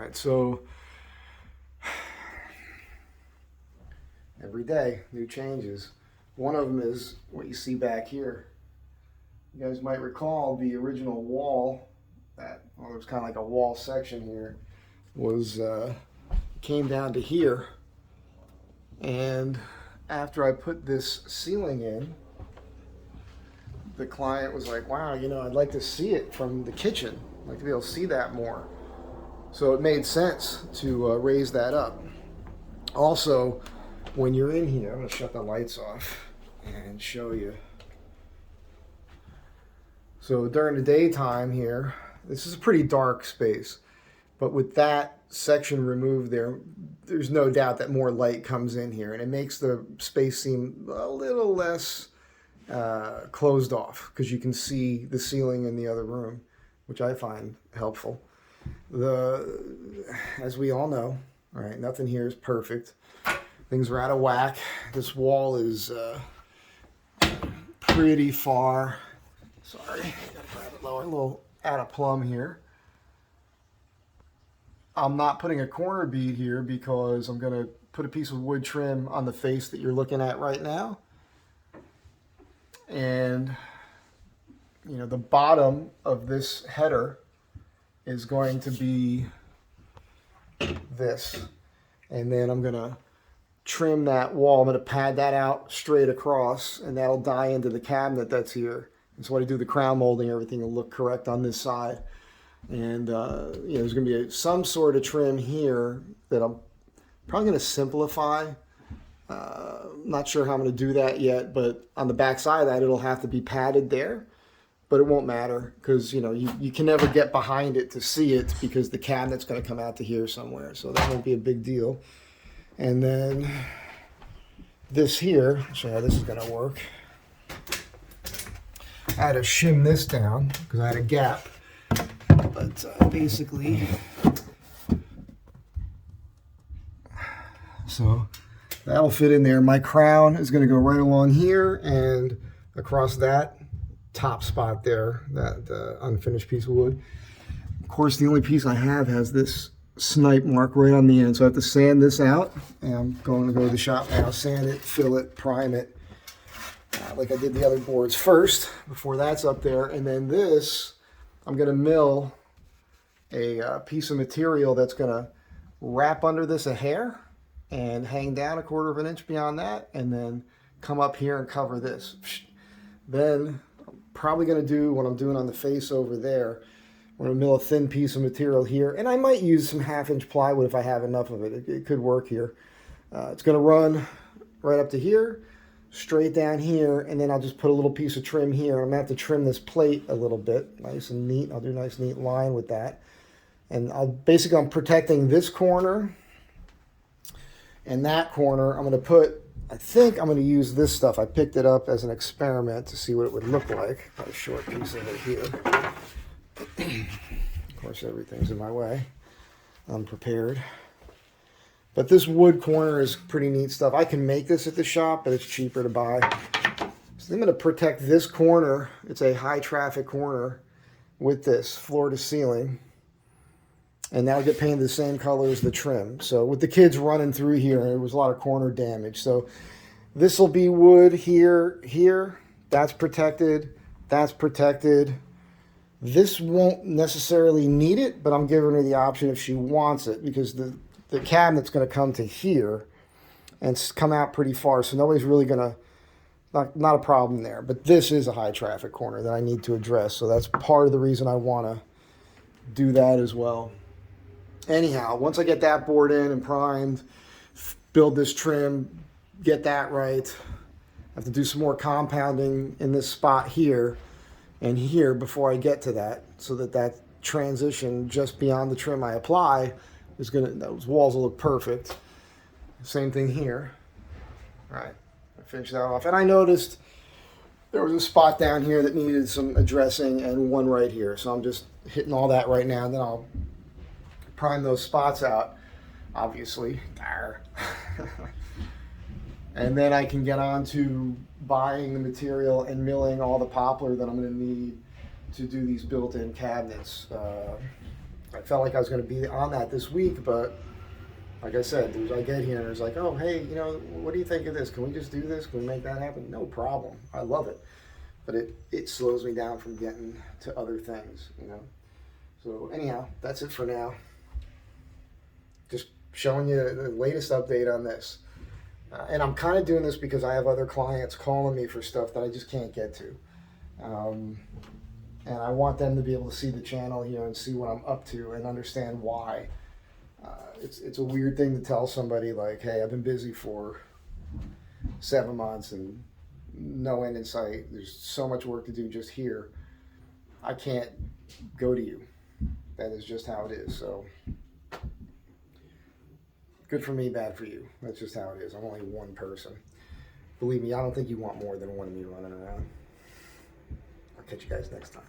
right, so every day, new changes. One of them is what you see back here. You guys might recall the original wall, that, well, it was kind of like a wall section here, was came down to here. And after I put this ceiling in, the client was like, wow, I'd like to see it from the kitchen. I'd like to be able to see that more. So it made sense to raise that up. Also, when you're in here, I'm going to shut the lights off and show you. So during the daytime here, this is a pretty dark space, but with that section removed there's no doubt that more light comes in here, and it makes the space seem a little less closed off because you can see the ceiling in the other room, which I find helpful. As we all know, all right, nothing here is perfect. Things are out of whack. This wall is pretty far. Sorry, I gotta grab it lower. A little out of plumb here. I'm not putting a corner bead here because I'm gonna put a piece of wood trim on the face that you're looking at right now. And the bottom of this header is going to be this. And then I'm gonna trim that wall. I'm gonna pad that out straight across, and that'll die into the cabinet that's here. And so when I do the crown molding, everything will look correct on this side. And there's going to be some sort of trim here that I'm probably going to simplify. Not sure how I'm going to do that yet, but on the back side of that, it'll have to be padded there. But it won't matter because you can never get behind it to see it because the cabinet's going to come out to here somewhere. So that won't be a big deal. And then this here, I'll show you how this is going to work. I had to shim this down because I had a gap. But basically, so that'll fit in there. My crown is going to go right along here and across that top spot there, that unfinished piece of wood. Of course, the only piece I have has this snipe mark right on the end, so I have to sand this out. And I'm going to go to the shop now, sand it, fill it, prime it, like I did the other boards first, before that's up there. And then this, I'm going to mill a piece of material that's going to wrap under this a hair and hang down 1/4 of an inch beyond that, and then come up here and cover this. Then I'm probably going to do what I'm doing on the face over there. I'm going to mill a thin piece of material here, and I might use some 1/2 inch plywood if I have enough of it. It could work here. It's going to run right up to here, straight down here, and then I'll just put a little piece of trim here. I'm going to have to trim this plate a little bit, nice and neat. I'll do a nice neat line with that. And I'm protecting this corner and that corner. I think I'm going to use this stuff. I picked it up as an experiment to see what it would look like. Got a short piece of it here. Of course, everything's in my way. I'm prepared. But this wood corner is pretty neat stuff. I can make this at the shop, but it's cheaper to buy. So I'm going to protect this corner. It's a high traffic corner with this floor to ceiling. And that'll get painted the same color as the trim. So with the kids running through here, there was a lot of corner damage. So this will be wood here, here. That's protected. That's protected. This won't necessarily need it, but I'm giving her the option if she wants it, because the cabinet's going to come to here and come out pretty far. So nobody's really going to, not a problem there. But this is a high traffic corner that I need to address. So that's part of the reason I want to do that as well. Anyhow, once I get that board in and primed, build this trim, get that right, I have to do some more compounding in this spot here and here before I get to that, so that transition just beyond the trim I apply is those walls will look perfect. Same thing here. All right, I finish that off. And I noticed there was a spot down here that needed some addressing and one right here. So I'm just hitting all that right now, and then I'll prime those spots out, obviously. And then I can get on to buying the material and milling all the poplar that I'm going to need to do these built-in cabinets. I felt like I was going to be on that this week, but like I said, I get here and it's like, oh, hey, you know, what do you think of this? Can we just do this? Can we make that happen? No problem. I love it. But it slows me down from getting to other things, you know. So anyhow, that's it for now. Just showing you the latest update on this. And I'm kind of doing this because I have other clients calling me for stuff that I just can't get to. And I want them to be able to see the channel here and see what I'm up to and understand why. It's a weird thing to tell somebody like, hey, I've been busy for 7 months and no end in sight. There's so much work to do just here. I can't go to you. That is just how it is. So good for me, bad for you. That's just how it is. I'm only one person. Believe me, I don't think you want more than one of me running around. I'll catch you guys next time.